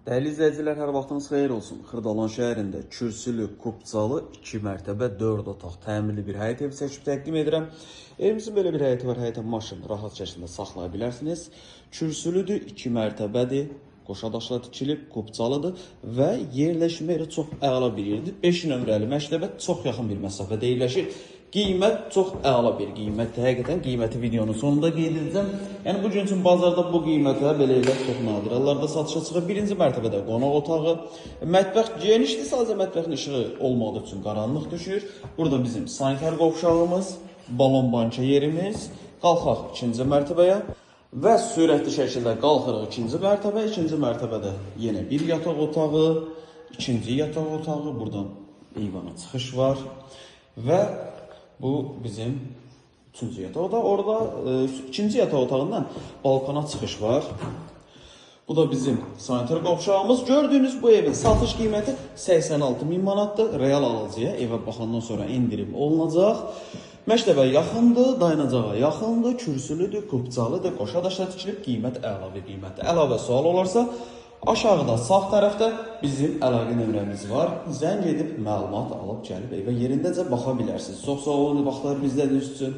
Dəyərli izləyicilər, hər vaxtınız xeyir olsun. Xırdalan şəhərində kürsülü, kubcalı, 2 mərtəbə, 4 otaq, təmirli bir həyət evi çəkib təqdim edirəm. Evimizin belə bir həyəti var, həyətə maşın rahat şəkildə saxlaya bilərsiniz. Kürsülüdür, 2 mərtəbədir, qoşadaşla tikilib, kubcalıdır və yerləşmə yeri çox əla bir yerdir. 5 nömrəli məktəbə çox yaxın bir məsafədə yerləşir. Qiymət çox əla bir qiymətdir. Həqiqətən qiyməti videonun sonunda qeyd edəcəm. Yəni bu gün üçün bazarda bu qiymətə belə elə çox nadir hallarda satışa çıxır. Birinci mərtəbədə qonaq otağı, mətbəx genişdir, sadəcə mətbəxin işığı olmadığı üçün qaranlıq düşür. Burada bizim sanitar qovşağımız, balon banka yerimiz, qalxaq ikinci mərtəbəyə və sürətli şəkildə qalxırıq ikinci mərtəbə. İkinci mərtəbədə yenə bir yataq otağı, ikinci yataq otağı, buradan eyvana çıxış var və bu bizim üçüncü yataq otağı. Orada ikinci yataq otağından balkona çıxış var. Bu da bizim sanitar qovşağımız. Gördüyünüz bu evin satış qiyməti 86.000 manatdır. Real alıcıya evə baxandan sonra indirim olunacaq. Məktəbə yaxındır, dayanacağa yaxındır, kürsülüdür, kubcalıdır, qoşadaşla tikilib, qiymət əla bir qiymətdir. Əlavə sual olarsa, aşağıda sağ tərəfdə bizim əlaqə nömrəmiz var. Zəng edib məlumat alıb gəlib evə yerindəcə baxa bilərsiniz. Çox sağ olun, vaxtlar bizdə üstün.